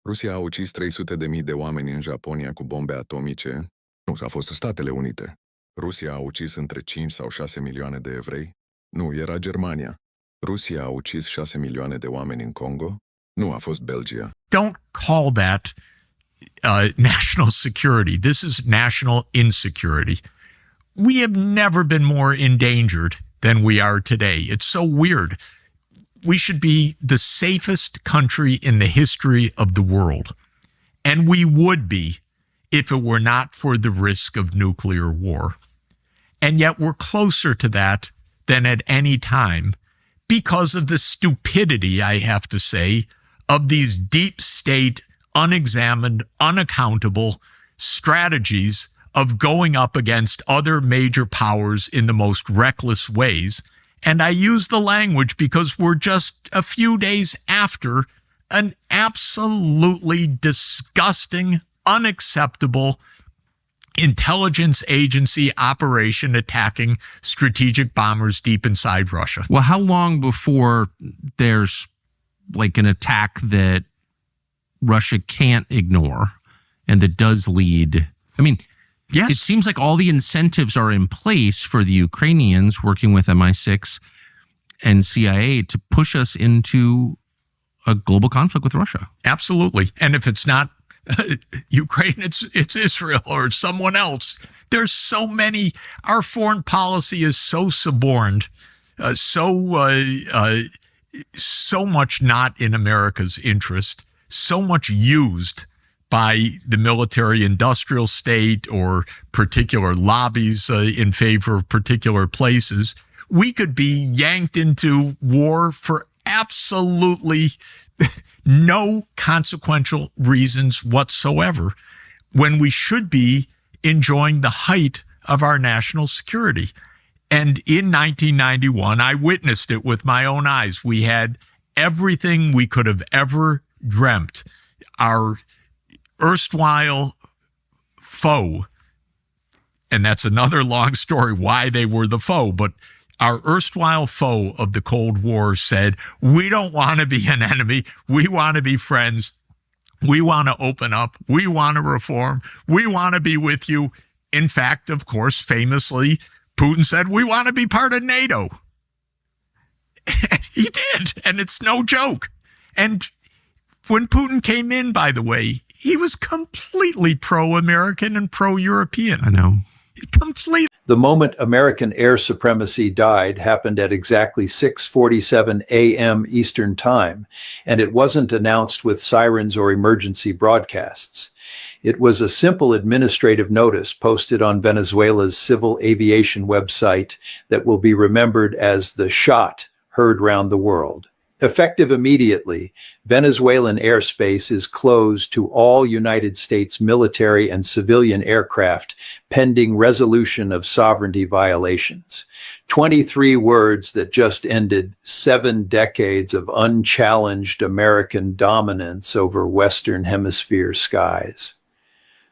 Rusia a ucis 300.000 de oameni în Japonia cu bombe atomice. Nu, a fost Statele Unite. Rusia a ucis între 5 sau 6 milioane de evrei. Nu, era Germania. Rusia a ucis 6 milioane de oameni în Congo. Nu, a fost Belgia. Don't call that national security. This is national insecurity. We have never been more endangered than we are today. It's so weird. We should be the safest country in the history of the world. And we would be if it were not for the risk of nuclear war. And yet we're closer to that than at any time because of the stupidity, I have to say, of these deep state, unexamined, unaccountable strategies of going up against other major powers in the most reckless ways. And I use the language because we're just a few days after an absolutely disgusting, unacceptable intelligence agency operation attacking strategic bombers deep inside Russia. Well, how long before there's like an attack that Russia can't ignore and that does lead? I mean, yes. It seems like all the incentives are in place for the Ukrainians working with MI6 and CIA to push us into a global conflict with Russia. Absolutely. And if it's not Ukraine, it's Israel or it's someone else. There's so many. Our foreign policy is so suborned, so much not in America's interest, so much used by the military-industrial state or particular lobbies in favor of particular places. We could be yanked into war for absolutely no consequential reasons whatsoever when we should be enjoying the height of our national security. And in 1991, I witnessed it with my own eyes. We had everything we could have ever dreamt. Our erstwhile foe, and that's another long story why they were the foe, but our erstwhile foe of the Cold War said, we don't want to be an enemy. We want to be friends. We want to open up. We want to reform. We want to be with you. In fact, of course, famously, Putin said, we want to be part of NATO. He did, and it's no joke. And when Putin came in, by the way, he was completely pro-American and pro-European. I know. Completely. The moment American air supremacy died happened at exactly 6:47 a.m. Eastern Time, and it wasn't announced with sirens or emergency broadcasts. It was a simple administrative notice posted on Venezuela's civil aviation website that will be remembered as the shot heard round the world. Effective immediately, Venezuelan airspace is closed to all United States military and civilian aircraft pending resolution of sovereignty violations. 23 words that just ended 7 decades of unchallenged American dominance over Western Hemisphere skies.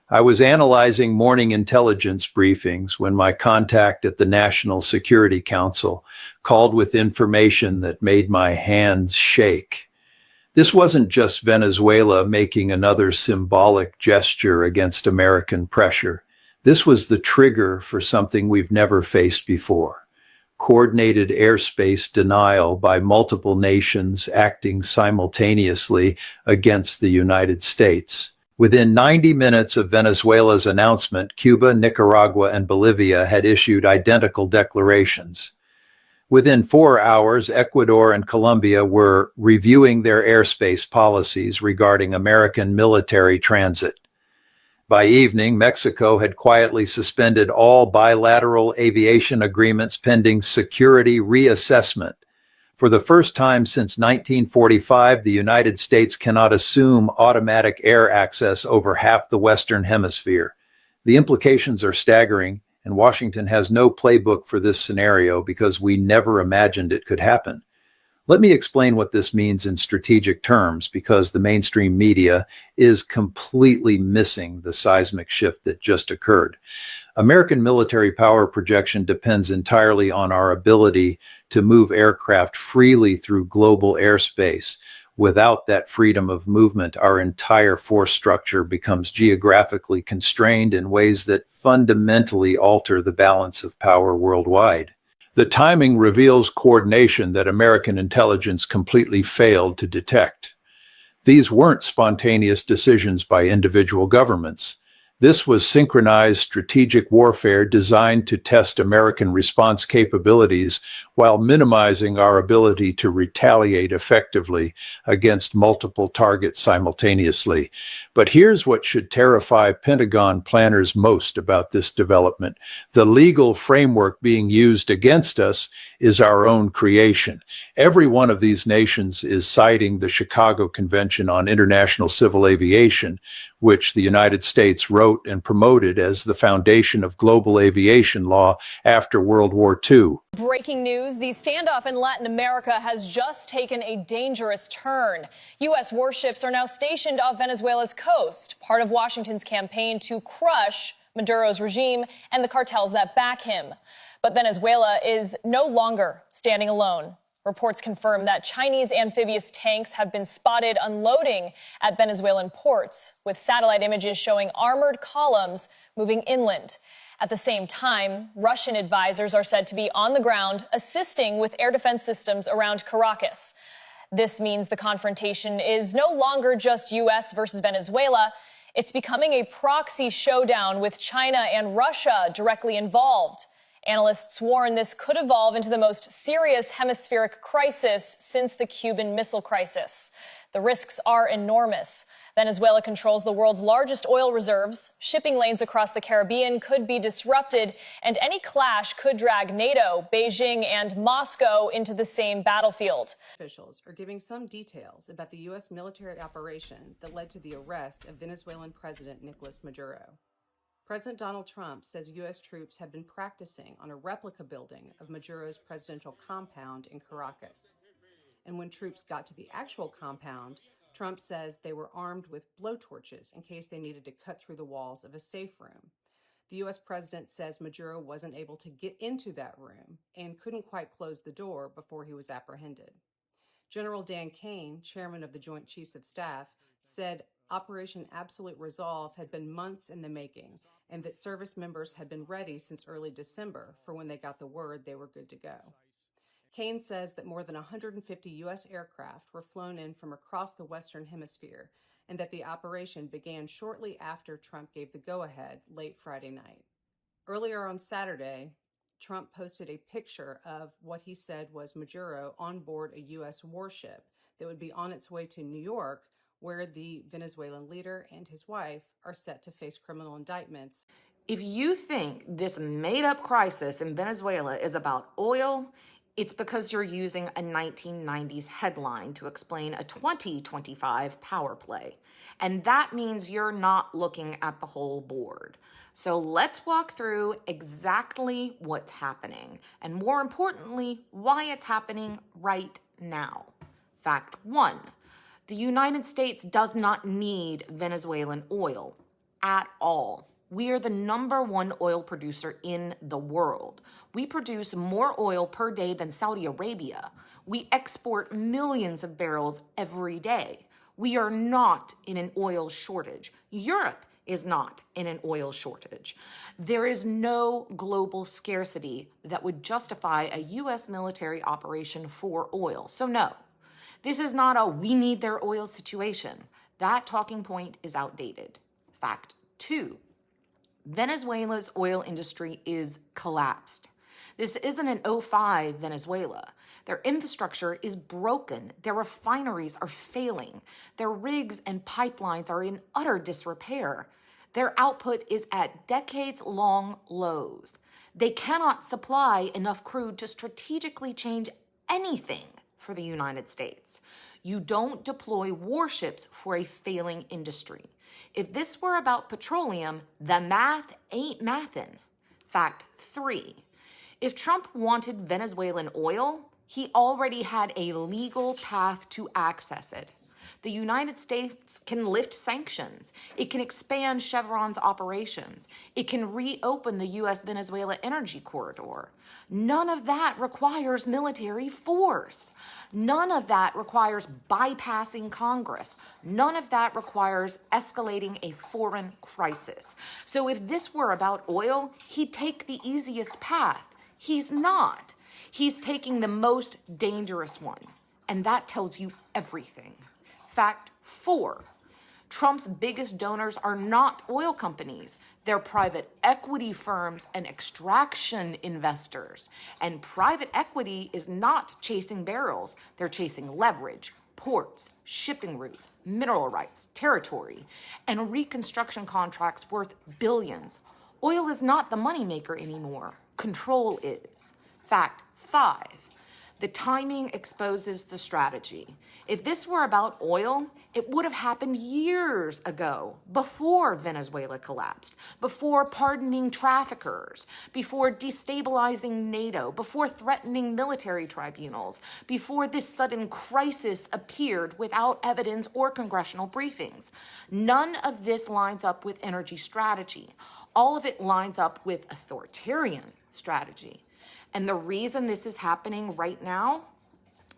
I was analyzing morning intelligence briefings when my contact at the National Security Council called with information that made my hands shake. This wasn't just Venezuela making another symbolic gesture against American pressure. This was the trigger for something we've never faced before. Coordinated airspace denial by multiple nations acting simultaneously against the United States. Within 90 minutes of Venezuela's announcement, Cuba, Nicaragua, and Bolivia had issued identical declarations. Within 4 hours, Ecuador and Colombia were reviewing their airspace policies regarding American military transit. By evening, Mexico had quietly suspended all bilateral aviation agreements pending security reassessment. For the first time since 1945, the United States cannot assume automatic air access over half the Western Hemisphere. The implications are staggering, and Washington has no playbook for this scenario because we never imagined it could happen. Let me explain what this means in strategic terms, because the mainstream media is completely missing the seismic shift that just occurred. American military power projection depends entirely on our ability to move aircraft freely through global airspace, Without that freedom of movement, our entire force structure becomes geographically constrained in ways that fundamentally alter the balance of power worldwide. The timing reveals coordination that American intelligence completely failed to detect. These weren't spontaneous decisions by individual governments. This was synchronized strategic warfare designed to test American response capabilities while minimizing our ability to retaliate effectively against multiple targets simultaneously. But here's what should terrify Pentagon planners most about this development. The legal framework being used against us is our own creation. Every one of these nations is citing the Chicago Convention on International Civil Aviation, which the United States wrote and promoted as the foundation of global aviation law after World War II. Breaking news, the standoff in Latin America has just taken a dangerous turn. U.S. warships are now stationed off Venezuela's coast, part of Washington's campaign to crush Maduro's regime and the cartels that back him. But Venezuela is no longer standing alone. Reports confirm that Chinese amphibious tanks have been spotted unloading at Venezuelan ports, with satellite images showing armored columns moving inland. At the same time, Russian advisors are said to be on the ground assisting with air defense systems around Caracas. This means the confrontation is no longer just U.S. versus Venezuela. It's becoming a proxy showdown with China and Russia directly involved. Analysts warn this could evolve into the most serious hemispheric crisis since the Cuban Missile Crisis. The risks are enormous. Venezuela controls the world's largest oil reserves. Shipping lanes across the Caribbean could be disrupted, and any clash could drag NATO, Beijing, and Moscow into the same battlefield. Officials are giving some details about the U.S. military operation that led to the arrest of Venezuelan President Nicolas Maduro. President Donald Trump says U.S. troops have been practicing on a replica building of Maduro's presidential compound in Caracas. And when troops got to the actual compound, Trump says they were armed with blowtorches in case they needed to cut through the walls of a safe room. The U.S. president says Maduro wasn't able to get into that room and couldn't quite close the door before he was apprehended. General Dan Kane, chairman of the Joint Chiefs of Staff, said Operation Absolute Resolve had been months in the making and that service members had been ready since early December for when they got the word they were good to go. Kane says that more than 150 U.S. aircraft were flown in from across the Western Hemisphere and that the operation began shortly after Trump gave the go-ahead late Friday night. Earlier on Saturday, Trump posted a picture of what he said was Maduro on board a U.S. warship that would be on its way to New York, where the Venezuelan leader and his wife are set to face criminal indictments. If you think this made-up crisis in Venezuela is about oil, it's because you're using a 1990s headline to explain a 2025 power play. And that means you're not looking at the whole board. So let's walk through exactly what's happening, and more importantly, why it's happening right now. Fact 1. The United States does not need Venezuelan oil at all. We are the #1 oil producer in the world. We produce more oil per day than Saudi Arabia. We export millions of barrels every day. We are not in an oil shortage. Europe is not in an oil shortage. There is no global scarcity that would justify a U.S. military operation for oil. So no, this is not a we need their oil situation. That talking point is outdated. Fact 2. Venezuela's oil industry is collapsed. This isn't an 2005 Venezuela. Their infrastructure is broken. Their refineries are failing. Their rigs and pipelines are in utter disrepair. Their output is at decades-long lows. They cannot supply enough crude to strategically change anything for the United States. You don't deploy warships for a failing industry. If this were about petroleum, the math ain't mathin'. Fact 3. If Trump wanted Venezuelan oil, he already had a legal path to access it. The United States can lift sanctions. It can expand Chevron's operations. It can reopen the U.S.-Venezuela energy corridor. None of that requires military force. None of that requires bypassing Congress. None of that requires escalating a foreign crisis. So if this were about oil, he'd take the easiest path. He's not. He's taking the most dangerous one. And that tells you everything. Fact 4. Trump's biggest donors are not oil companies. They're private equity firms and extraction investors. And private equity is not chasing barrels. They're chasing leverage, ports, shipping routes, mineral rights, territory, and reconstruction contracts worth billions. Oil is not the moneymaker anymore. Control is. Fact 5. The timing exposes the strategy. If this were about oil, it would have happened years ago, before Venezuela collapsed, before pardoning traffickers, before destabilizing NATO, before threatening military tribunals, before this sudden crisis appeared without evidence or congressional briefings. None of this lines up with energy strategy. All of it lines up with authoritarian strategy. And the reason this is happening right now,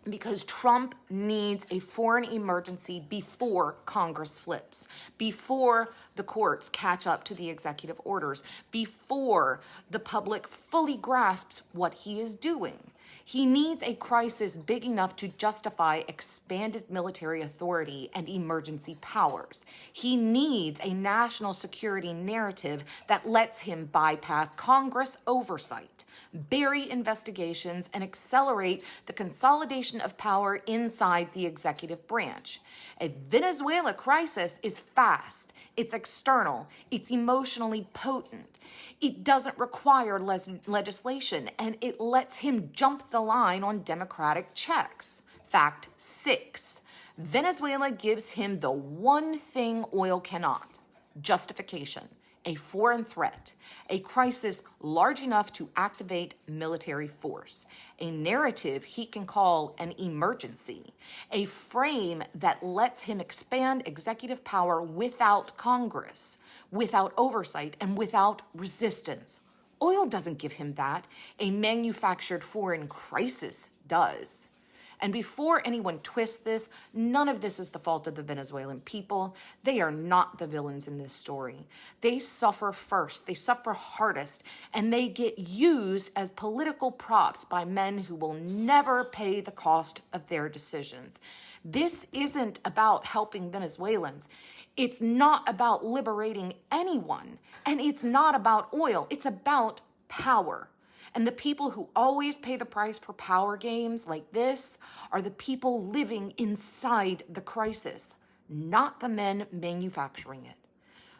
because Trump needs a foreign emergency before Congress flips, before the courts catch up to the executive orders, before the public fully grasps what he is doing. He needs a crisis big enough to justify expanded military authority and emergency powers. He needs a national security narrative that lets him bypass Congress oversight, bury investigations, and accelerate the consolidation of power inside the executive branch. A Venezuela crisis is fast, it's external, it's emotionally potent. It doesn't require legislation, and it lets him jump the line on democratic checks. Fact 6. Venezuela gives him the one thing oil cannot: justification. A foreign threat, a crisis large enough to activate military force, a narrative he can call an emergency, a frame that lets him expand executive power without Congress, without oversight, and without resistance. Oil doesn't give him that. A manufactured foreign crisis does. And before anyone twists this, none of this is the fault of the Venezuelan people. They are not the villains in this story. They suffer first, they suffer hardest, and they get used as political props by men who will never pay the cost of their decisions. This isn't about helping Venezuelans. It's not about liberating anyone, and it's not about oil. It's about power. And the people who always pay the price for power games like this are the people living inside the crisis, not the men manufacturing it.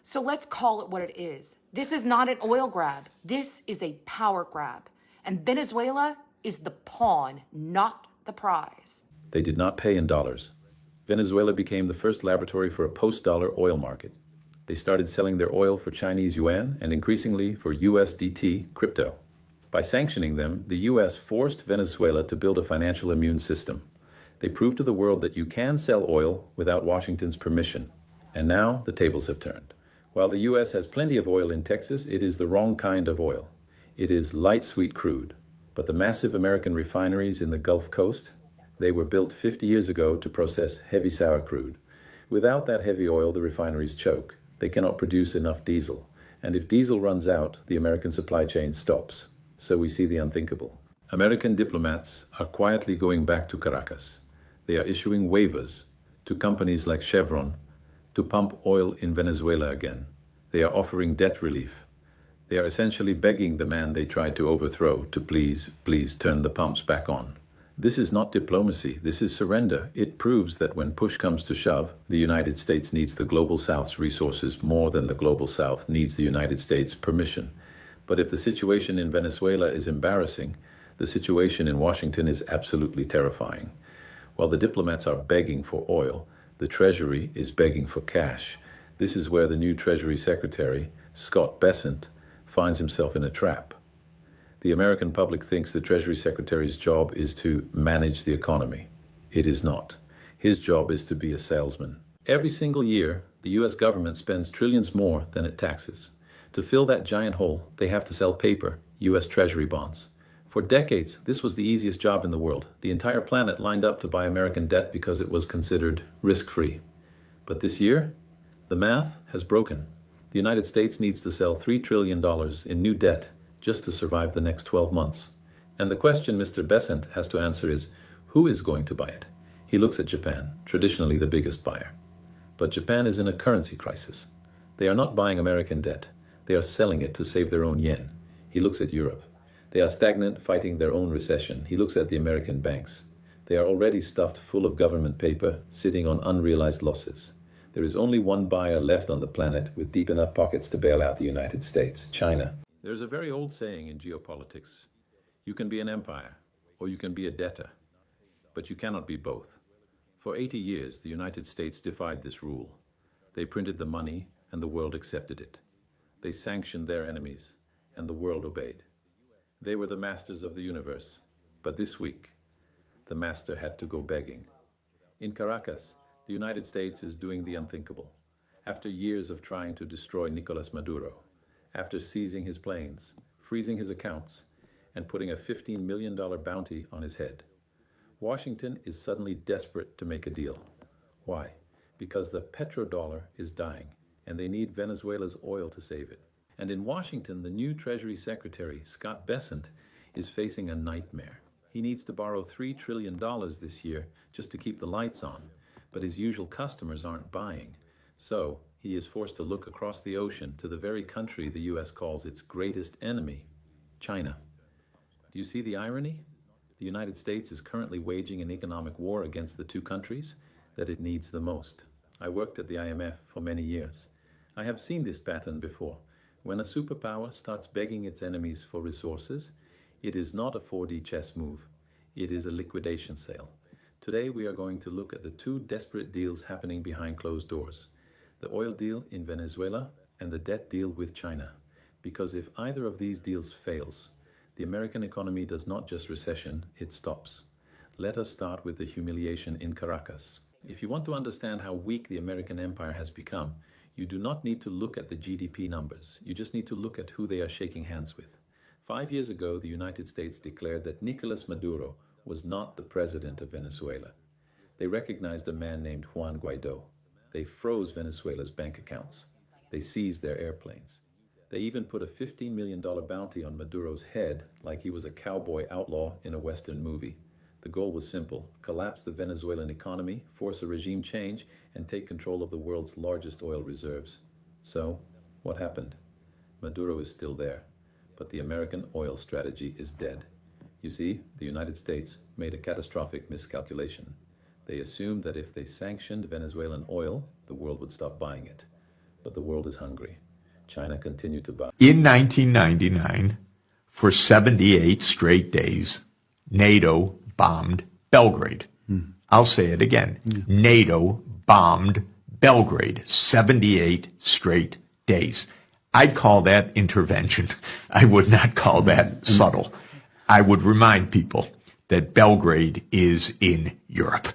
So let's call it what it is. This is not an oil grab. This is a power grab. And Venezuela is the pawn, not the prize. They did not pay in dollars. Venezuela became the first laboratory for a post-dollar oil market. They started selling their oil for Chinese yuan and increasingly for USDT crypto. By sanctioning them, the U.S. forced Venezuela to build a financial immune system. They proved to the world that you can sell oil without Washington's permission. And now the tables have turned. While the U.S. has plenty of oil in Texas, it is the wrong kind of oil. It is light sweet crude. But the massive American refineries in the Gulf Coast, they were built 50 years ago to process heavy sour crude. Without that heavy oil, the refineries choke. They cannot produce enough diesel. And if diesel runs out, the American supply chain stops. So we see the unthinkable. American diplomats are quietly going back to Caracas. They are issuing waivers to companies like Chevron to pump oil in Venezuela again. They are offering debt relief. They are essentially begging the man they tried to overthrow to please turn the pumps back on. This is not diplomacy. This is surrender. It proves that when push comes to shove, the United States needs the Global South's resources more than the Global South needs the United States' permission. But if the situation in Venezuela is embarrassing, the situation in Washington is absolutely terrifying. While the diplomats are begging for oil, the Treasury is begging for cash. This is where the new Treasury Secretary, Scott Bessent, finds himself in a trap. The American public thinks the Treasury Secretary's job is to manage the economy. It is not. His job is to be a salesman. Every single year, the US government spends trillions more than it taxes. To fill that giant hole, they have to sell paper, US Treasury bonds. For decades, this was the easiest job in the world. The entire planet lined up to buy American debt because it was considered risk-free. But this year, the math has broken. The United States needs to sell $3 trillion in new debt just to survive the next 12 months. And the question Mr. Besant has to answer is, who is going to buy it? He looks at Japan, traditionally the biggest buyer. But Japan is in a currency crisis. They are not buying American debt. They are selling it to save their own yen. He looks at Europe. They are stagnant, fighting their own recession. He looks at the American banks. They are already stuffed full of government paper, sitting on unrealized losses. There is only one buyer left on the planet with deep enough pockets to bail out the United States, China. There's a very old saying in geopolitics. You can be an empire, or you can be a debtor, but you cannot be both. For 80 years, the United States defied this rule. They printed the money, and the world accepted it. They sanctioned their enemies, and the world obeyed. They were the masters of the universe, but this week, the master had to go begging. In Caracas, the United States is doing the unthinkable. After years of trying to destroy Nicolas Maduro, after seizing his planes, freezing his accounts, and putting a $15 million bounty on his head, Washington is suddenly desperate to make a deal. Why? Because the petrodollar is dying, and they need Venezuela's oil to save it. And in Washington, the new Treasury Secretary, Scott Bessent, is facing a nightmare. He needs to borrow $3 trillion this year just to keep the lights on, but his usual customers aren't buying. So he is forced to look across the ocean to the very country the US calls its greatest enemy, China. Do you see the irony? The United States is currently waging an economic war against the two countries that it needs the most. I worked at the IMF for many years. I have seen this pattern before. When a superpower starts begging its enemies for resources, it is not a 4D chess move. It is a liquidation sale. Today we are going to look at the two desperate deals happening behind closed doors. The oil deal in Venezuela and the debt deal with China. Because if either of these deals fails, the American economy does not just recession, it stops. Let us start with the humiliation in Caracas. If you want to understand how weak the American empire has become, you do not need to look at the GDP numbers. You just need to look at who they are shaking hands with. 5 years ago, the United States declared that Nicolas Maduro was not the president of Venezuela. They recognized a man named Juan Guaido. They froze Venezuela's bank accounts. They seized their airplanes. They even put a $15 million bounty on Maduro's head like he was a cowboy outlaw in a Western movie. The goal was simple: collapse the Venezuelan economy, force a regime change, and take control of the world's largest oil reserves. So, what happened? Maduro is still there, but the American oil strategy is dead. You see, the United States made a catastrophic miscalculation. They assumed that if they sanctioned Venezuelan oil, the world would stop buying it. But the world is hungry. China continued to buy. In 1999, for 78 straight days, NATO bombed Belgrade. I'll say it again. NATO bombed Belgrade 78 straight days. I'd call that intervention. I would not call that subtle. I would remind people that Belgrade is in Europe.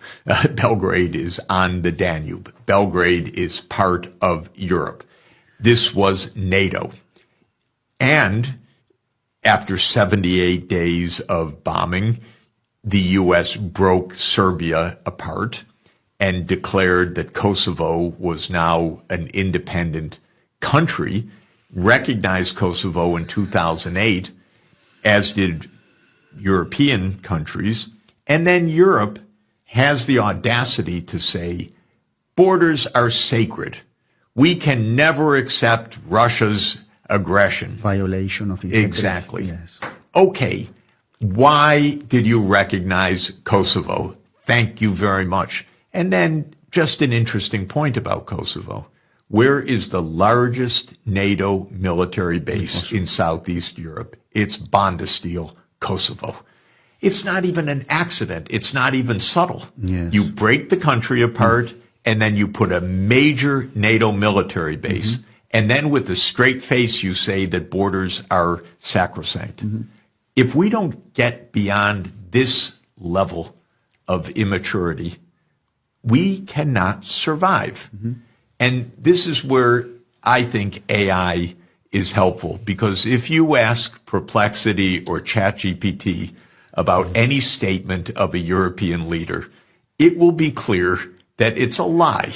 Belgrade is on the Danube. Belgrade is part of Europe. This was NATO. And after 78 days of bombing, the U.S. broke Serbia apart and declared that Kosovo was now an independent country, recognized Kosovo in 2008, as did European countries. And then Europe has the audacity to say, borders are sacred. We can never accept Russia's aggression. Violation of integrity. Exactly. Yes. Okay. Why did you recognize Kosovo? Thank you very much. And then just an interesting point about Kosovo. Where is the largest NATO military base in Southeast Europe? It's Bondesteel, Kosovo. It's not even an accident. It's not even subtle. Yes. You break the country apart, and then you put a major NATO military base, and then with a straight face you say that borders are sacrosanct. If we don't get beyond this level of immaturity, we cannot survive. And this is where I think AI is helpful, because if you ask Perplexity or ChatGPT about any statement of a European leader, it will be clear that it's a lie,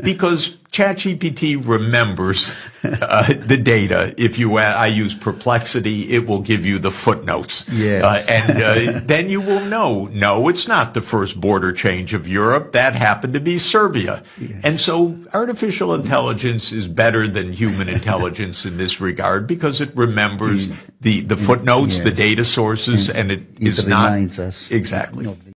because ChatGPT remembers the data. If I use Perplexity, it will give you the footnotes. Yes. And then you will know, no, it's not the first border change of Europe. That happened to be Serbia. Yes. And so artificial intelligence is better than human intelligence in this regard, because it remembers the footnotes, yes. the data sources, and it is not. Reminds us Exactly. of